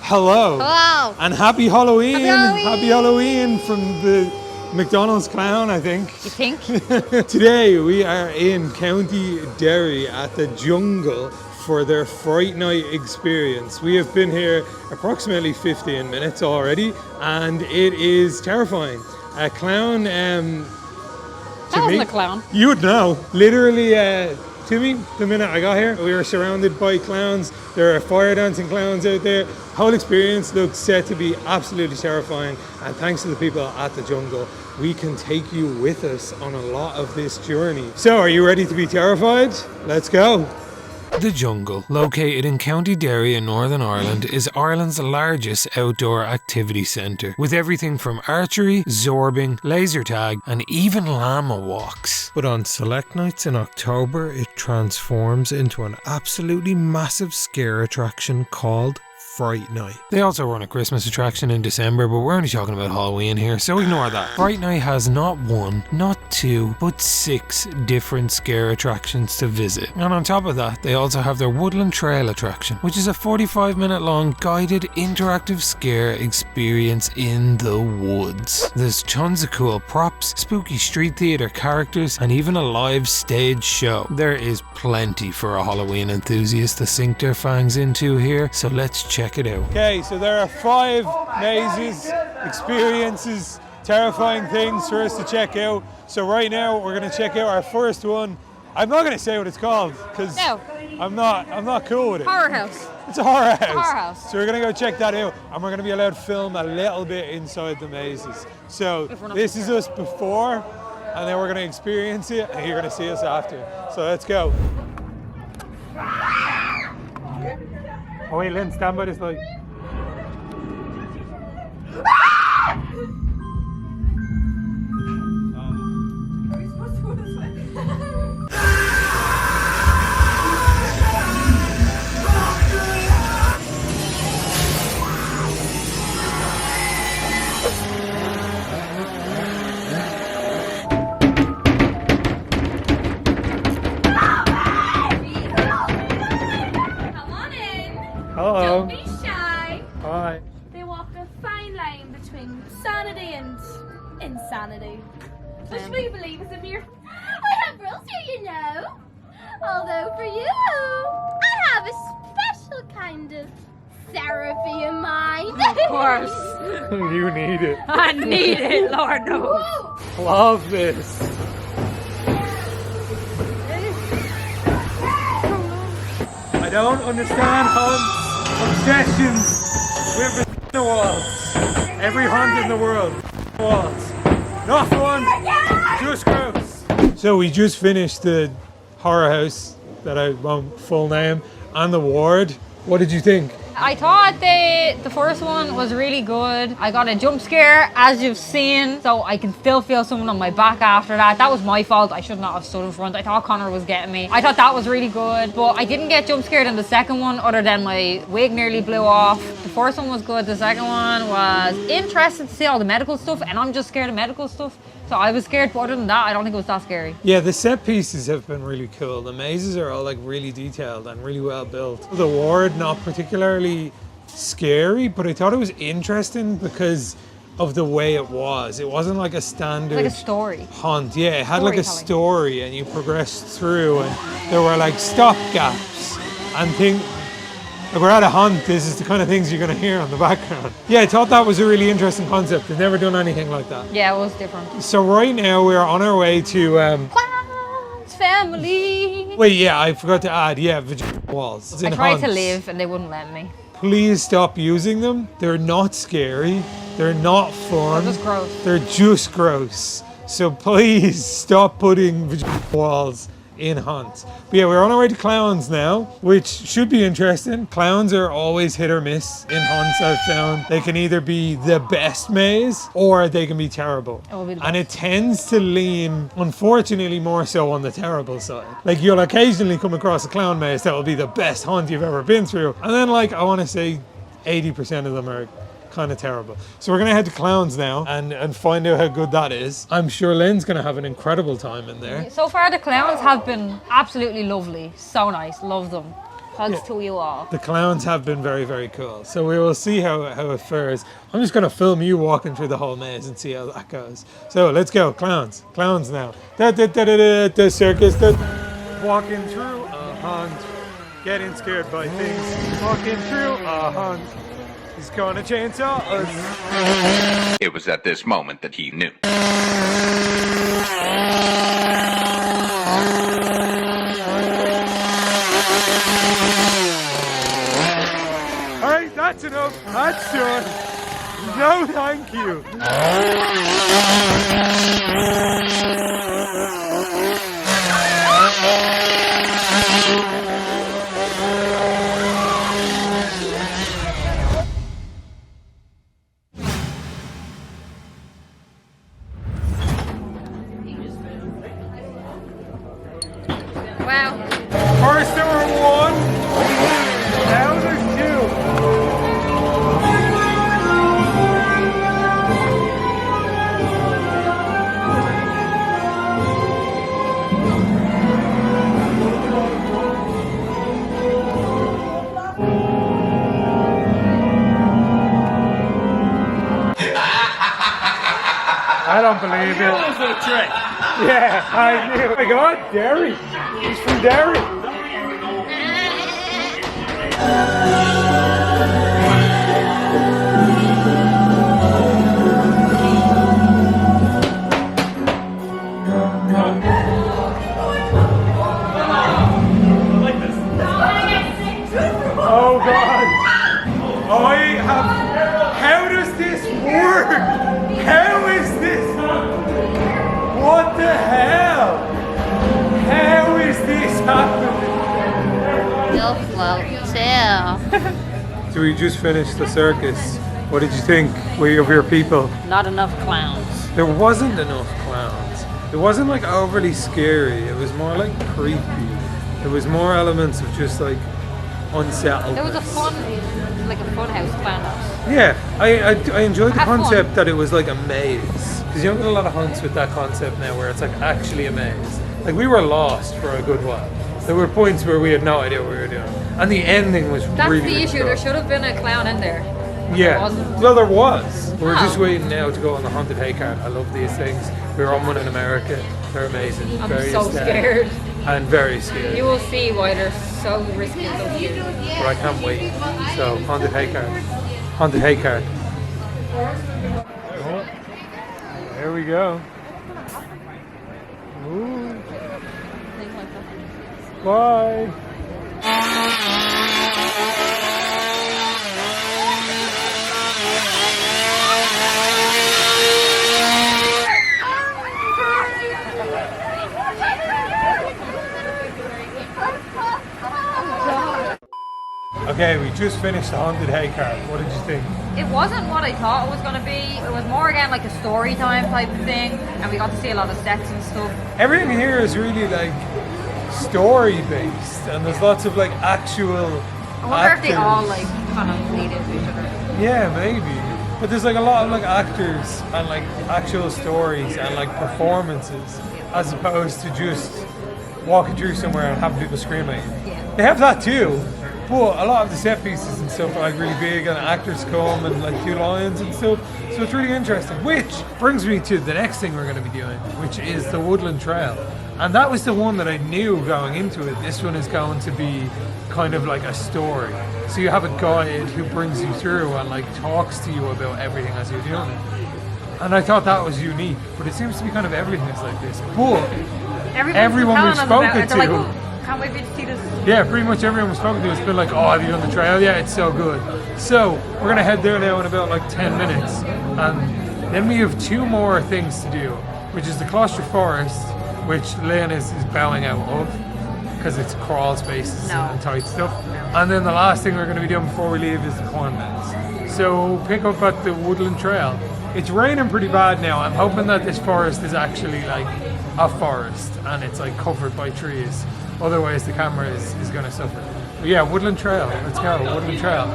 Hello. Hello. And happy Halloween. Happy Halloween. From the McDonald's clown, I think. You think? Today we are in County Derry at the Jungle for their Fright Night experience. We have been here approximately 15 minutes already and it is terrifying. A clown, That wasn't a clown. you would know. Literally, to me, the minute I got here, we were surrounded by clowns. There are fire dancing clowns out there. Whole experience looks set to be absolutely terrifying. And thanks to the people at the Jungle, we can take you with us on a lot of this journey. So, are you ready to be terrified? Let's go. The Jungle, located in County Derry in Northern Ireland, is Ireland's largest outdoor activity centre, with everything from archery, zorbing, laser tag and even llama walks. But on select nights in October, it transforms into an absolutely massive scare attraction called Fright Night. They also run a Christmas attraction in December, but we're only talking about Halloween here, so ignore that. Fright Night has not one, not two, but 6 different scare attractions to visit. And on top of that, they also have their Woodland Trail attraction, which is a 45-minute long guided interactive scare experience in the woods. There's tons of cool props, spooky street theatre characters, and even a live stage show. There is plenty for a Halloween enthusiast to sink their fangs into here, so let's check it out. Okay, so there are 5 mazes, experiences, terrifying things for us to check out. So right now we're going to check out our first one. I'm not going to say what it's called because I'm not cool with it. Horror house. It's a horror house. It's a horror house. So we're going to go check that out and we're going to be allowed to film a little bit inside the mazes. So this is us before and then we're going to experience it and you're going to see us after. So let's go. Oh wait, Lynn, stand by this light. Are we supposed to go this way? Hello. Don't be shy. Hi. They walk a fine line between sanity and insanity. Which we believe is a mere. I have rules here, you know. Although for you, I have a special kind of therapy in mind. Of course. You need it. I need it, Lord knows. Whoa. Love this. I don't understand obsessions with the walls. Every hunt in the world, walls. Not fun, just gross. So we just finished the horror house that I won't full name and the ward. What did you think? I thought the first one was really good. I got a jump scare, as you've seen, so I can still feel someone on my back after that. That was my fault. I should not have stood in front. I thought Conor was getting me. I thought that was really good, but I didn't get jump scared in the second one other than my wig nearly blew off. The first one was good. The second one was interesting to see all the medical stuff, and I'm just scared of medical stuff. So I was scared, but other than that, I don't think it was that scary. Yeah, the set pieces have been really cool. The mazes are all like really detailed and really well built. The ward, not particularly scary, but I thought it was interesting because of the way it was. It wasn't like a standard Like a story. hunt. Yeah, it had like a Storytelling. story and you progressed through and there were like stop gaps and things. Like we're at a hunt, this is the kind of things you're going to hear on the background. Yeah, I thought that was a really interesting concept. They've never done anything like that. Yeah, it was different. So right now we're on our way to... Clowns family. wait, yeah, I forgot to add, yeah, walls. It's I in tried to hunts. leave and they wouldn't let me. Please stop using them. They're not scary. They're not fun. They're just gross. They're just gross. So please stop putting walls in hunts. But yeah, we're on our way to clowns now, which should be interesting. Clowns are always hit or miss in hunts, I've found. They can either be the best maze or they can be terrible. It will be the And it tends to lean, unfortunately, more so on the terrible side. Like you'll occasionally come across a clown maze that will be the best hunt you've ever been through. And then like, I want to say 80% of them are kind of terrible. So we're going to head to clowns now and find out how good that is. I'm sure Lynn's going to have an incredible time in there. So far the clowns have been absolutely lovely. So nice. Love them. Hugs to you all. The clowns have been very, very cool. So we will see how it fares. I'm just going to film you walking through the whole maze and see how that goes. So let's go, clowns. Clowns now. The circus. Walking through a hunt. Getting scared by things. Walking through a hunt. He's gonna chainsaw us. It was at this moment that he knew. Alright, that's enough. That's done. No, thank you. Wow. First there were one, now there's two. I don't believe it. That was a trick. Yeah, I knew. Oh my God, Derry. He's from Derry. Oh God. I have. How does this work? How is this? What the hell? How is this happening? You'll float too. So we just finished the circus. What did you think of your people? Not enough clowns. There wasn't enough clowns. It wasn't like overly scary. It was more like creepy. There was more elements of just like unsettled. There was a fun house clown house. Yeah, I enjoyed the Have fun. concept that it was like a maze. Because you don't get a lot of hunts with that concept now where it's like actually a maze. Like we were lost for a good while. There were points where we had no idea what we were doing. And the ending was That's really the issue. good. There should have been a clown in there. Yeah. There wasn't. Well, there was. We're No. just waiting now to go on the haunted haycart. I love these things. We were on one in America. They're amazing. I'm very so aesthetic scared. And very scared. You will see why they're so risky and so cute. But I can't wait. So, haunted haycart. Haunted haycart. Oh, there we go. Ooh. Bye. Okay, we just finished the haunted haycart. What did you think? It wasn't what I thought it was going to be. It was more again like a story time type of thing, and we got to see a lot of sets and stuff. Everything here is really like story based, and there's lots of like actual. I wonder if they actors. all like kind of lead into each other. Yeah, maybe. But there's like a lot of like actors and like actual stories and like performances, as opposed to just walking through somewhere and having people scream at you. Yeah. They have that too, but a lot of the set pieces and stuff are like really big, and actors come and like do lines and stuff. So it's really interesting. Which brings me to the next thing we're going to be doing, which is the Woodland Trail. And that was the one that I knew going into it. This one is going to be kind of like a story. So you have a guide who brings you through and like talks to you about everything as you're doing it. And I thought that was unique, but it seems to be kind of everything is like this. But everyone we've spoken to, like, oh, can't wait to see this. yeah, pretty much everyone we've spoken to has been like, oh, have you done the trail? Yeah, it's so good. So we're gonna head there now in about like 10 minutes. And then we have two more things to do, which is the Cloister Forest, which Lynn is bowing out of because it's crawl spaces and tight stuff. And then the last thing we're going to be doing before we leave is the cornlands. So pick up at the Woodland Trail. It's raining pretty bad now. I'm hoping that this forest is actually like a forest and it's like covered by trees. Otherwise the camera is going to suffer. But yeah, Woodland Trail. Let's go, Woodland Trail.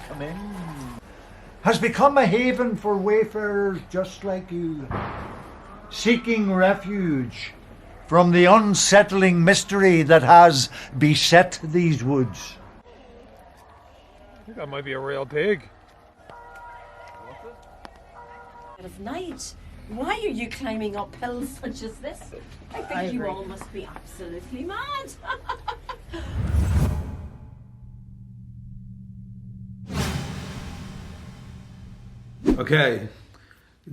come in, has become a haven for wayfarers just like you, seeking refuge from the unsettling mystery that has beset these woods. I think that might be a real pig. Of night. Why are you climbing up hills such as this? I think you all must be absolutely mad. Okay,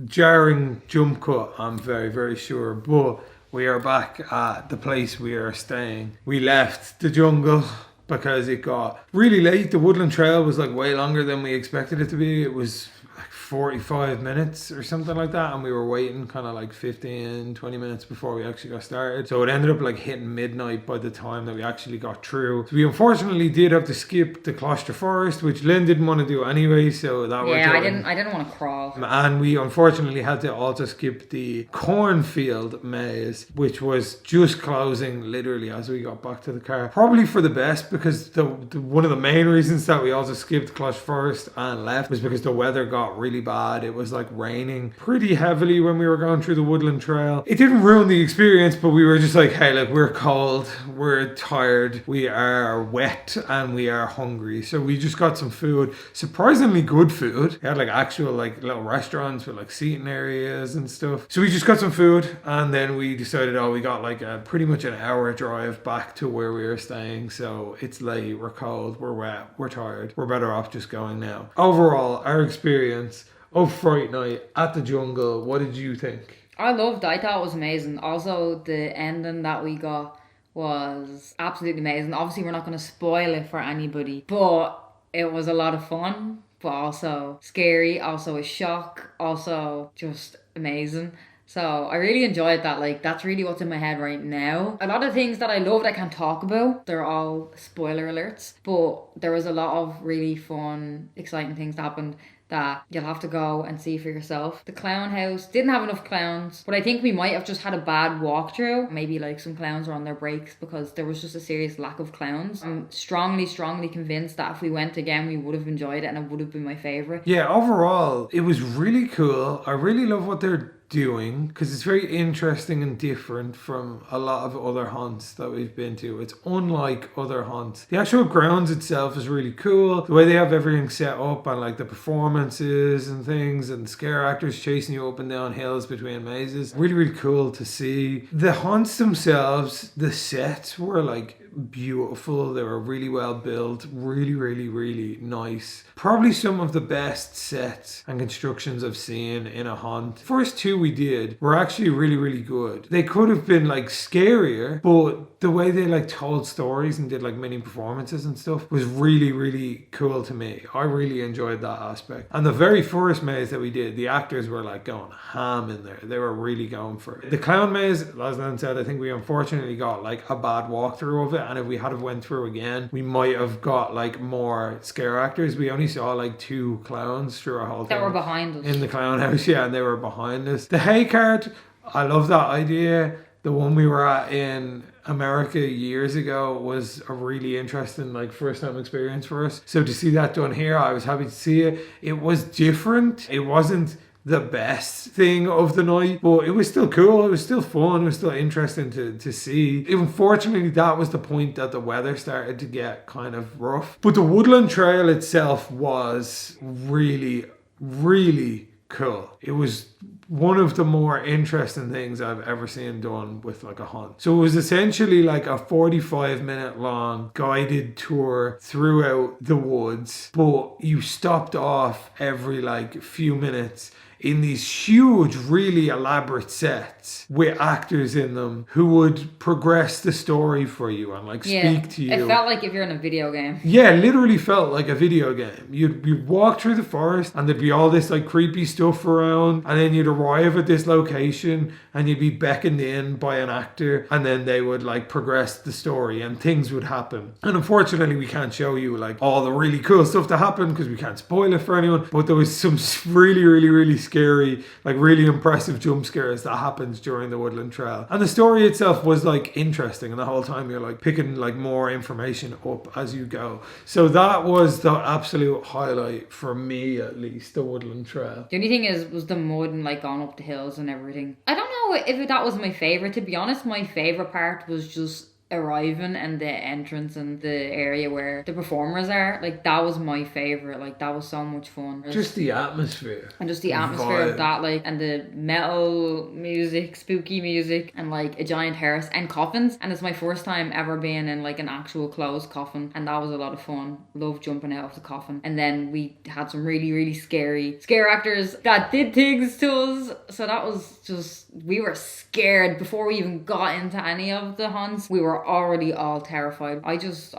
jarring jump cut, I'm very, very sure, but we are back at the place we are staying. We left the jungle because it got really late. The Woodland Trail was like way longer than we expected it to be. It was like 45 minutes or something like that, and we were waiting kind of like 15-20 minutes before we actually got started, so it ended up like hitting midnight by the time that we actually got through. So we unfortunately did have to skip the Cloister Forest, which Lynn didn't want to do anyway, so that worked out. I didn't want to crawl, and we unfortunately had to also skip the cornfield maze, which was just closing literally as we got back to the car. Probably for the best, because one of the main reasons that we also skipped Cloister Forest and left was because the weather got really bad. It was like raining pretty heavily when we were going through the Woodland Trail. It didn't ruin the experience, but we were just like, hey, look, we're cold, we're tired, we are wet, and we are hungry. So we just got some food, surprisingly good food. They had like actual like little restaurants with like seating areas and stuff. So we just got some food, and then we decided, oh, we got like a pretty much an hour drive back to where we were staying. So it's late, we're cold, we're wet, we're tired, we're better off just going now. Overall, our experience of Fright Night at the jungle, what did you think? I loved it. I thought it was amazing. Also, the ending that we got was absolutely amazing. Obviously, we're not going to spoil it for anybody, but it was a lot of fun, but also scary, also a shock, also just amazing. So I really enjoyed that. Like, that's really what's in my head right now. A lot of things that I loved I can't talk about. They're all spoiler alerts, but there was a lot of really fun, exciting things that happened that you'll have to go and see for yourself. The clown house didn't have enough clowns, but I think we might have just had a bad walkthrough. Maybe like some clowns were on their breaks because there was just a serious lack of clowns. I'm strongly convinced that if we went again, we would have enjoyed it and it would have been my favourite. Yeah, overall, it was really cool. I really love what they're doing because it's very interesting and different from a lot of other haunts that we've been to. It's unlike other haunts. The actual grounds itself is really cool. The way they have everything set up and like the performances and things and scare actors chasing you up and down hills between mazes. Really, really cool to see. The haunts themselves, the sets were like beautiful. They were really well built, really, really, really nice. Probably some of the best sets and constructions I've seen in a haunt. First two we did were actually really, really good. They could have been like scarier, but the way they like told stories and did like mini performances and stuff was really, really cool to me. I really enjoyed that aspect. And the very first maze that we did, the actors were like going ham in there. They were really going for it. The clown maze, as Lynn said, I think we unfortunately got like a bad walkthrough of it, and if we had have went through again, we might have got like more scare actors. We only saw like 2 clowns through our whole thing. That were behind us. In the clown house, yeah, and they were behind us. The haycart, I love that idea. The one we were at in America years ago was a really interesting like first time experience for us. So to see that done here, I was happy to see it. It was different. It wasn't the best thing of the night, but it was still cool. It was still fun. It was still interesting to see. Unfortunately, that was the point that the weather started to get kind of rough. But the Woodland Trail itself was really, really cool. It was one of the more interesting things I've ever seen done with like a hunt. So it was essentially like a 45-minute long guided tour throughout the woods, but you stopped off every like few minutes in these huge, really elaborate sets with actors in them who would progress the story for you and like speak to you. It felt like if you're in a video game. Yeah, literally felt like a video game. You'd walk through the forest and there'd be all this like creepy stuff around, and then you'd arrive at this location and you'd be beckoned in by an actor, and then they would like progress the story and things would happen. And unfortunately we can't show you like all the really cool stuff that happened because we can't spoil it for anyone, but there was some really, really, really scary, like really impressive jump scares that happens during the Woodland Trail. And the story itself was like interesting, and the whole time you're like picking like more information up as you go. So that was the absolute highlight for me, at least, the Woodland Trail. The only thing was the mud and like going up the hills and everything. I don't know if that was my favourite. To be honest, my favourite part was just arriving and the entrance and the area where the performers are. Like, that was my favourite. Like, that was so much fun. Just the atmosphere. And just the atmosphere of that, like, and the metal music, spooky music, and like a giant hearse and coffins. And it's my first time ever being in like an actual closed coffin, and that was a lot of fun. Love jumping out of the coffin. And then we had some really, really scary scare actors that did things to us. So that was just, we were scared before we even got into any of the haunts. We were already all terrified. I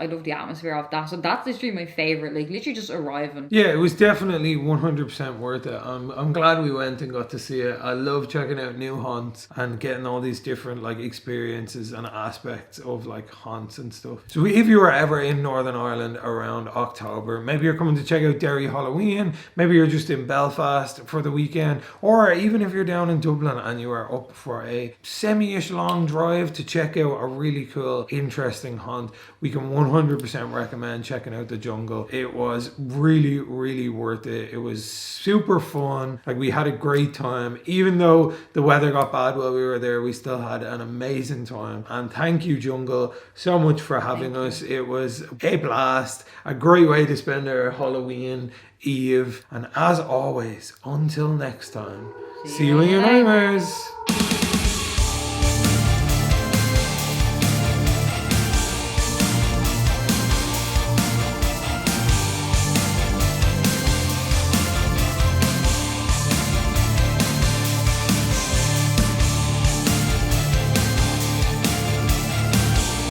love the atmosphere of that. So that's literally my favourite, like literally just arriving. Yeah, it was definitely 100% worth it. I'm glad we went and got to see it. I love checking out new haunts and getting all these different like experiences and aspects of like haunts and stuff. So if you were ever in Northern Ireland around October, maybe you're coming to check out Derry Halloween, maybe you're just in Belfast for the weekend, or even if you're down in Dublin and you are up for a semi-ish long drive to check out a really cool, interesting haunt, we can 100% recommend checking out the Jungle. It was really, really worth it. It was super fun. Like, we had a great time. Even though the weather got bad while we were there, we still had an amazing time. And thank you, Jungle, so much for having us. It was a blast, a great way to spend our Halloween Eve. And as always, until next time, see you in your nightmares.